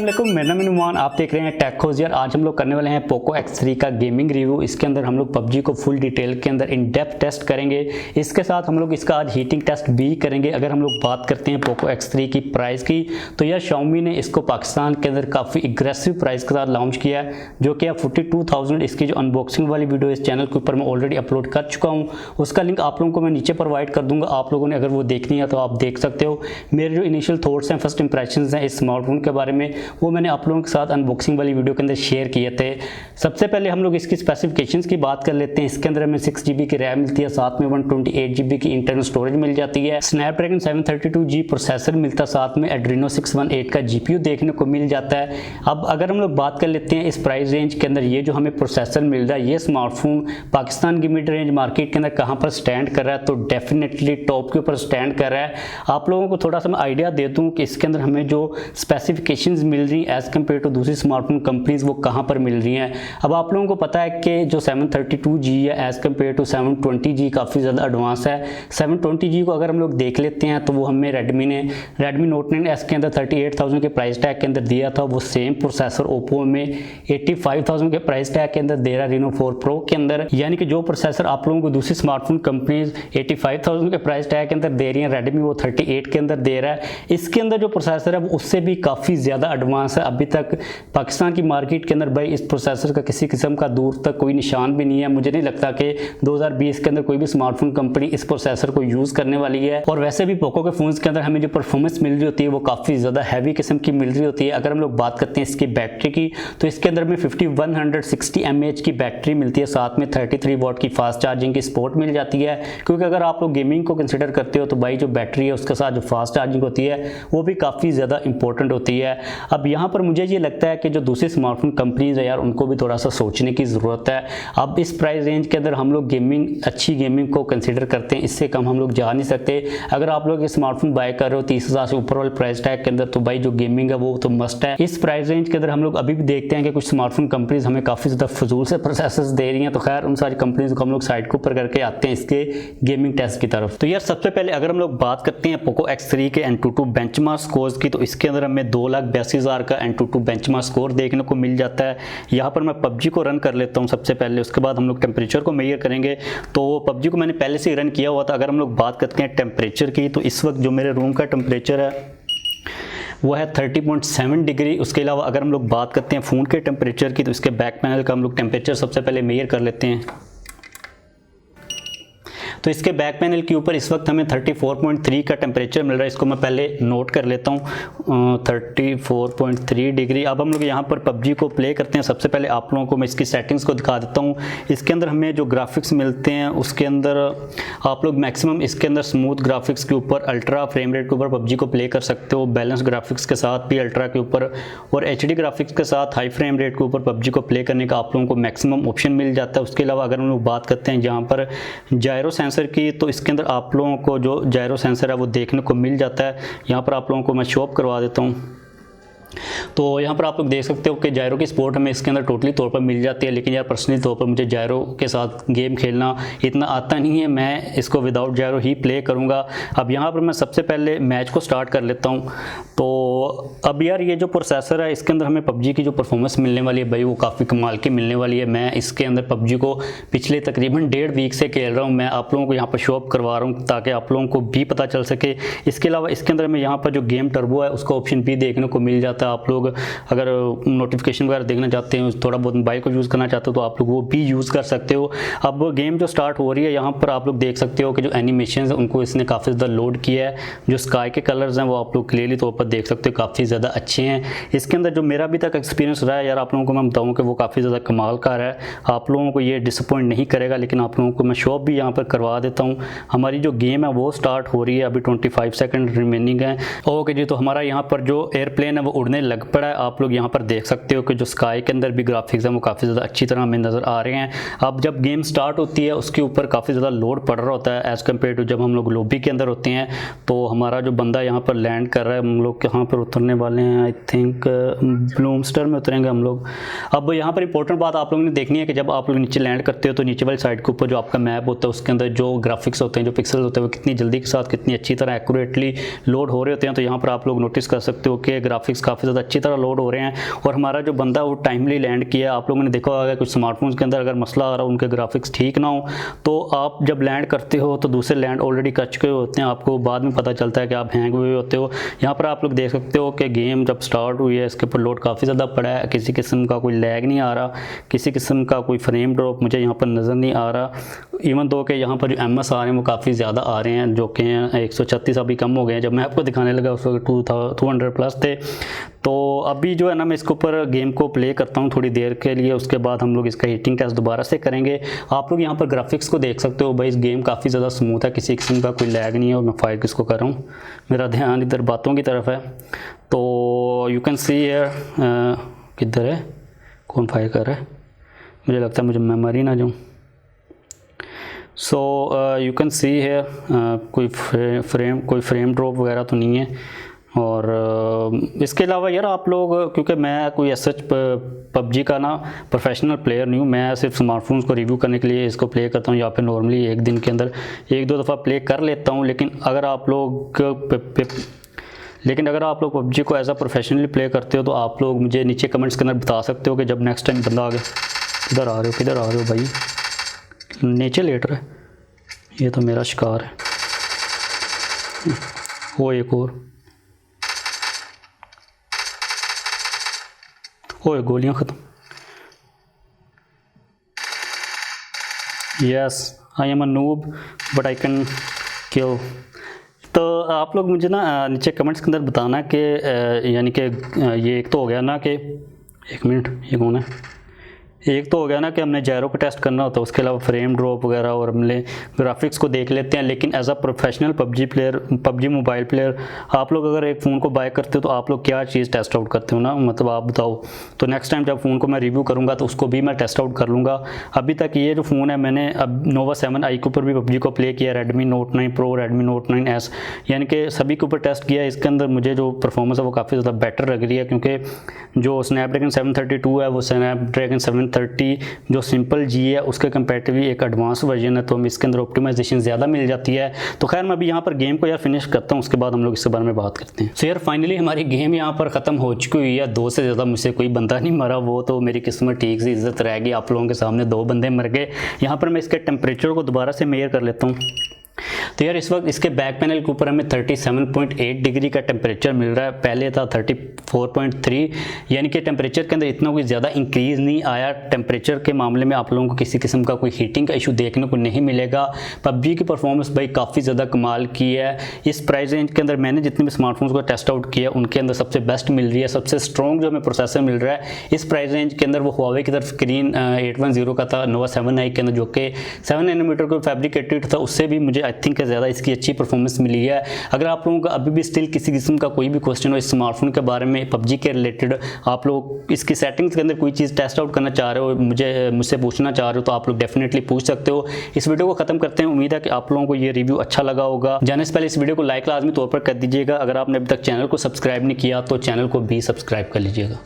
अस्सलामुअलैकुम, मेरा नाम नुमान, आप देख रहे हैं टेकहोज। यार आज हम लोग करने वाले हैं पोको X3 का गेमिंग रिव्यू। इसके अंदर हम लोग PUBG को फुल डिटेल के अंदर इन डेप्थ टेस्ट करेंगे। इसके साथ हम लोग इसका आज हीटिंग टेस्ट भी करेंगे। अगर हम लोग बात करते हैं पोको X3 की प्राइस की, तो यार Xiaomi ने इसको पाकिस्तान के अंदर काफ़ी एग्रेसिव प्राइस के साथ लॉन्च किया है, जो कि 42,000। इसकी जो अनबॉक्सिंग वाली वीडियो इस चैनल के ऊपर मैं ऑलरेडी अपलोड कर चुका हूँ, उसका लिंक आप लोगों को मैं नीचे प्रोवाइड कर दूंगा। आप लोगों ने अगर वो देखनी है तो आप देख सकते हो। मेरे जो इनिशियल थॉट्स हैं, फर्स्ट इंप्रेशंस हैं इस स्मार्टफोन के बारे में, वो मैंने आप लोगों के साथ अनबॉक्सिंग वाली वीडियो के अंदर शेयर किए थे। सबसे पहले हम लोग इसकी स्पेसिफिकेशंस की बात कर लेते हैं। इसके अंदर हमें 6 GB की रैम मिलती है, साथ में 128 GB की इंटरनल स्टोरेज मिल जाती है। स्नैपड्रैगन 732G प्रोसेसर मिलता है, साथ में एड्रीनो 618 का GPU देखने को मिल जाता है। अब अगर हम लोग बात कर लेते हैं इस प्राइस रेंज के अंदर ये जो हमें प्रोसेसर मिल रहा है, ये स्मार्टफोन पाकिस्तान की मिड रेंज मार्केट के अंदर कहाँ पर स्टैंड कर रहा है, तो डेफिनेटली टॉप के ऊपर स्टैंड कर रहा है। आप लोगों को थोड़ा सा मैं आइडिया दे दूँ कि इसके अंदर हमें जो स्पेसिफिकेशंस मिल रही हैं एज कम्पेयर टू दूसरी स्मार्टफोन कंपनीज, वो कहाँ पर मिल रही हैं। अब आप लोगों को पता है कि जो 732G है एज कम्पेयर टू 720G काफ़ी ज़्यादा एडवांस है। 720G को अगर हम लोग देख लेते हैं तो वो हमें रेडमी नोट 9S के अंदर 38,000 के प्राइस टैग के अंदर दिया था। वो सेम प्रोसेसर ओप्पो में 85,000 के प्राइस टैग के अंदर दे रहा है रेनो 4 प्रो के अंदर। यानी कि जो प्रोसेसर आप लोगों को दूसरी स्मार्टफोन कंपनीज 85,000 के प्राइस टैग के अंदर दे रही हैं, रेडमी वो 38 के अंदर दे रहा है। इसके अंदर जो प्रोसेसर है वो उससे भी काफ़ी ज़्यादा एडवांस है। अभी तक पाकिस्तान की मार्केट के अंदर भाई इस प्रोसेसर का किसी किस्म का दूर तक कोई निशान भी नहीं है। मुझे नहीं लगता कि 2020 के अंदर कोई भी स्मार्टफोन कंपनी इस प्रोसेसर को यूज़ करने वाली है। और वैसे भी पोको के फ़ोन्स के अंदर हमें जो परफॉर्मेंस मिल रही होती है वो काफ़ी ज़्यादा हैवी किस्म की मिल रही होती है। अगर हम लोग बात करते हैं इसकी बैटरी की, तो इसके अंदर में 5160 mAh की बैटरी मिलती है, साथ में 33 वाट की फास्ट चार्जिंग की सपोर्ट मिल जाती है। क्योंकि अगर आप लोग गेमिंग को कंसिडर करते हो तो भाई जो बैटरी है उसके साथ जो फास्ट चार्जिंग होती है वो भी काफ़ी ज़्यादा इंपॉर्टेंट होती है। अब यहाँ पर मुझे ये लगता है कि जो दूसरी स्मार्टफोन कंपनीज है यार, उनको भी थोड़ा सा सोचने की ज़रूरत है। अब इस प्राइस रेंज के अंदर हम लोग अच्छी गेमिंग को कंसिडर करते हैं, इससे कम हम लोग जा नहीं सकते। अगर आप लोग ये स्मार्टफोन बाय कर रहे हो 30,000 से ऊपर वाले प्राइस टैग के अंदर, तो भाई जो गेमिंग है वो तो मस्ट है। इस प्राइस रेंज के अंदर हम लोग अभी भी देखते हैं कि कुछ स्मार्टफोन कंपनीज हमें काफ़ी ज़्यादा फजूल से प्रोसेसर्स दे रही हैं। तो खैर उन सारी कंपनीज को हम लोग साइड के ऊपर करके आते हैं इसके गेमिंग टेस्ट की तरफ। तो यार सबसे पहले अगर हम लोग बात करते हैं पोको X3 के Antutu बेंचमार्क स्कोर्स की, तो इसके अंदर हमें 2,82,000 का Antutu बेंचमार्क स्कोर देखने को मिल जाता है। यहाँ पर मैं PUBG को रन कर लेता हूँ सबसे पहले, उसके बाद हम लोग टेम्परेचर को मेजर करेंगे। तो PUBG को मैंने पहले से ही रन किया हुआ था। अगर हम लोग बात करते हैं टेम्परेचर की, तो इस वक्त जो मेरे रूम का टेम्परेचर है वो है 30.7 डिग्री। उसके अलावा अगर हम लोग बात करते हैं फ़ोन के टेम्परेचर की, तो इसके बैक पैनल का हम लोग टेम्परेचर सबसे पहले मेजर कर लेते हैं। तो इसके बैक पैनल के ऊपर इस वक्त हमें 34.3 का टेम्परेचर मिल रहा है। इसको मैं पहले नोट कर लेता हूँ, 34.3 डिग्री। अब हम लोग यहाँ पर PUBG को प्ले करते हैं। सबसे पहले आप लोगों को मैं इसकी सेटिंग्स को दिखा देता हूँ। इसके अंदर हमें जो ग्राफिक्स मिलते हैं उसके अंदर आप लोग मैक्सिमम इसके अंदर स्मूथ ग्राफिक्स के ऊपर, अल्ट्रा फ्रेम रेट के ऊपर PUBG को प्ले कर सकते हो। बैलेंस ग्राफिक्स के साथ भी अल्ट्रा के ऊपर और HD ग्राफिक्स के साथ हाई फ्रेम रेट के ऊपर PUBG को प्ले करने का आप लोगों को मैक्सिमम ऑप्शन मिल जाता है। उसके अलावा अगर हम लोग बात करते हैं यहाँ पर जायरो सेंसर की, तो इसके अंदर आप लोगों को जो जायरो सेंसर है वो देखने को मिल जाता है। यहाँ पर आप लोगों को मैं शो अप करवा देता हूँ। तो यहाँ पर आप लोग देख सकते हो कि जायरो की सपोर्ट हमें इसके अंदर टोटली तौर पर मिल जाती है। लेकिन यार पर्सनली तौर पर मुझे जायरो के साथ गेम खेलना इतना आता नहीं है, मैं इसको विदाउट जायरो ही प्ले करूँगा। अब यहाँ पर मैं सबसे पहले मैच को स्टार्ट कर लेता हूँ। तो अब यार ये जो प्रोसेसर है इसके अंदर हमें PUBG की जो परफॉर्मेंस मिलने वाली है भाई वो काफ़ी कमाल की मिलने वाली है। मैं इसके अंदर PUBG को पिछले तकरीबन 1.5 वीक से खेल रहा हूँ। मैं आप लोगों को यहाँ पर शो अप करवा रहा हूँ ताकि आप लोगों को भी पता चल सके। इसके अलावा इसके अंदर में यहाँ पर जो गेम टर्बो है उसका ऑप्शन भी देखने को मिल जाता है। आप लोग अगर नोटिफिकेशन वगैरह देखना चाहते हो, थोड़ा बहुत मोबाइल को यूज़ करना चाहते हो, तो आप लोग वो भी यूज़ कर सकते हो। अब गेम जो स्टार्ट हो रही है यहाँ पर आप लोग देख सकते हो कि जो एनिमेशन है उनको इसने काफ़ी ज़्यादा लोड किया है। जो स्काई के कलर्स हैं वो आप लोग क्लियरली तौर पर देख सकते हो, काफ़ी ज़्यादा अच्छे हैं। इसके अंदर जो मेरा अभी तक एक्सपीरियंस रहा है यार, आप लोगों को मैं बताऊँ कि वो काफ़ी ज़्यादा कमाल का है। आप लोगों को ये डिसअपॉइंट नहीं करेगा। लेकिन आप लोगों को मैं शो भी यहाँ पर करवा देता हूँ। हमारी जो गेम है वो स्टार्ट हो रही है, अभी 25 सेकेंड रिमेनिंग है। ओके जी, तो हमारा यहाँ पर जो एयरप्लेन है वो उड़ने लग पड़ा है। आप लोग यहाँ पर देख सकते हो कि जो स्काई के अंदर भी ग्राफिक्स हैं वो काफ़ी ज़्यादा अच्छी तरह हमें नज़र आ रहे हैं। अब जब गेम स्टार्ट होती है उसके ऊपर काफ़ी ज़्यादा लोड पड़ रहा होता है एज़ कम्पेयर टू जब हम लोग लॉबी के अंदर होते हैं। तो हमारा जो बंदा यहाँ पर लैंड कर रहा है, हम लोग यहाँ पर उतरने वाले हैं, आई थिंक ब्लूमस्टर में उतरेंगे हम लोग। अब यहाँ पर इंपॉर्टेंट बात आप लोगों ने देखनी है कि जब आप लोग नीचे लैंड करते हो तो नीचे वाली साइड के ऊपर जो आपका मैप होता है उसके अंदर जो ग्राफिक्स होते हैं, जो पिक्सल होते हैं, वो कितनी जल्दी के साथ कितनी अच्छी तरह एक्यूरेटली लोड हो रहे होते हैं। तो यहाँ पर आप लोग नोटिस कर सकते हो कि ग्राफिक्स काफ़ी काफ़ी ज़्यादा अच्छी तरह लोड हो रहे हैं और हमारा जो बंदा वो टाइमली लैंड किया। आप लोगों ने देखा होगा कुछ स्मार्टफोन्स के अंदर अगर मसला आ रहा हो, उनके ग्राफिक्स ठीक ना हो, तो आप जब लैंड करते हो तो दूसरे लैंड ऑलरेडी कर चुके होते हैं, आपको बाद में पता चलता है कि आप हैंग हुए होते हो। यहाँ पर आप लोग देख सकते हो कि गेम जब स्टार्ट हुई है इसके ऊपर लोड काफ़ी ज़्यादा पड़ा है, किसी किस्म का कोई लैग नहीं आ रहा, किसी किस्म का कोई फ्रेम ड्रॉप मुझे यहाँ पर नज़र नहीं आ रहा। इवन दो कि यहाँ पर जो MS आ रहे हैं वो काफ़ी ज़्यादा आ रहे हैं, जो कि 136 अभी कम हो गए हैं। जब मैं आपको दिखाने लगा उस वक्त 200 प्लस थे। तो अभी जो है ना मैं इसके ऊपर गेम को प्ले करता हूँ थोड़ी देर के लिए, उसके बाद हम लोग इसका हीटिंग टेस्ट दोबारा से करेंगे। आप लोग यहाँ पर ग्राफिक्स को देख सकते हो भाई, इस गेम काफ़ी ज़्यादा स्मूथ है, किसी किस्म का कोई लैग नहीं है। और मैं फायर किसको कर रहा हूँ, मेरा ध्यान इधर बातों की तरफ है। तो यू कैन सी हियर, किधर है, कौन फायर कर रहा है, मुझे लगता है मुझे मेमोरी ना जाऊँ। So you can see here कोई फ्रेम ड्रॉप वगैरह तो नहीं है। और इसके अलावा यार आप लोग, क्योंकि मैं कोई सच PUBG का ना प्रोफेशनल प्लेयर नहीं हूँ, मैं सिर्फ स्मार्टफोन्स को रिव्यू करने के लिए इसको प्ले करता हूँ, या फिर नॉर्मली एक दिन के अंदर 1-2 दफ़ा प्ले कर लेता हूँ। लेकिन अगर आप लोग PUBG को एज अ प्रोफेशनली प्ले करते हो तो आप लोग मुझे नीचे कमेंट्स के अंदर बता सकते हो कि जब नेक्स्ट टाइम बंदा आ गया, किधर आ रहे हो भाई, नीचे लेट रहा है, ये तो मेरा शिकार है। वो एक और, ओए गोलियां ख़त्म। Yes I am a noob but I can kill. तो आप लोग मुझे ना नीचे कमेंट्स के अंदर बताना कि यानी कि ये एक तो हो गया ना कि, एक मिनट, ये कौन है, एक तो हो गया ना कि हमने जायरो को टेस्ट करना होता है, उसके अलावा फ्रेम ड्रॉप वगैरह और हमने ग्राफिक्स को देख लेते हैं। लेकिन as a professional PUBG mobile player आप लोग अगर एक फ़ोन को बाय करते हो तो आप लोग क्या चीज़ टेस्ट आउट करते हो ना, मतलब आप बताओ। तो नेक्स्ट टाइम जब फ़ोन को मैं रिव्यू करूँगा तो उसको भी मैं टेस्ट आउट कर लूँगा। अभी तक ये जो फ़ोन है, मैंने अब Nova 7i के ऊपर भी PUBG को प्ले किया, Redmi Note 9 Pro, Redmi Note 9S, यानी कि सभी के ऊपर टेस्ट किया। इसके अंदर मुझे जो परफॉर्मेंस है वो काफ़ी ज़्यादा बेटर लग रही है, क्योंकि जो Snapdragon 732 है वो Snapdragon 730 जो सिंपल G है उसके कंपैरेटिवली एक एडवांस वर्जन है, तो हमें इसके अंदर ऑप्टिमाइजेशन ज़्यादा मिल जाती है। तो खैर मैं अभी यहाँ पर गेम को यार फिनिश करता हूँ, उसके बाद हम लोग इसके बारे में बात करते हैं। सो यार फाइनली हमारी गेम यहाँ पर ख़त्म हो चुकी हुई है। 2 से ज़्यादा मुझसे कोई बंदा नहीं मरा, वो तो मेरी किस्मत ठीक से इज्जत रहेगी। आप लोगों के सामने 2 बंदे मर गए। यहाँ पर मैं इसके टेम्परेचर को दोबारा से मेजर कर लेता हूँ। तो यार इस वक्त इसके बैक पैनल के ऊपर हमें 37.8 डिग्री का टेम्परेचर मिल रहा है, पहले था 34.3, यानी कि टेम्परेचर के अंदर इतना कोई ज़्यादा इंक्रीज़ नहीं आया। टेम्परेचर के मामले में आप लोगों को किसी किस्म का कोई हीटिंग का इशू देखने को नहीं मिलेगा। PUBG की परफॉर्मेंस भाई काफ़ी ज़्यादा कमाल की है। इस प्राइस रेंज के अंदर मैंने जितने भी स्मार्टफोन्स को टेस्ट आउट किया उनके अंदर सबसे बेस्ट मिल रही है, सबसे स्ट्रॉन्ग जो हमें प्रोसेसर मिल रहा है इस प्राइस रेंज के अंदर वो Huawei की तरफ स्क्रीन 810 का था Nova 7i के अंदर, जो कि 7 नैनोमीटर को फैब्रिकेटेड था। उससे भी मुझे आई थिंक ज़्यादा इसकी अच्छी परफॉर्मेंस मिली है। अगर आप लोगों का अभी भी स्टिल किसी किस्म का कोई भी क्वेश्चन हो इस स्मार्टफोन के बारे में, PUBG के रिलेटेड, आप लोग इसकी सेटिंग्स के अंदर कोई चीज़ टेस्ट आउट करना चाह रहे हो, मुझसे पूछना चाह रहे हो, तो आप लोग डेफिनेटली पूछ सकते हो। इस वीडियो को खत्म करते हैं। उम्मीद है कि आप लोगों को ये रिव्यू अच्छा लगा होगा। जाने से पहले इस वीडियो को लाइक लाजमी तौर पर कर दीजिएगा। अगर आपने अभी तक चैनल को सब्सक्राइब नहीं किया तो चैनल को भी सब्सक्राइब कर लीजिएगा।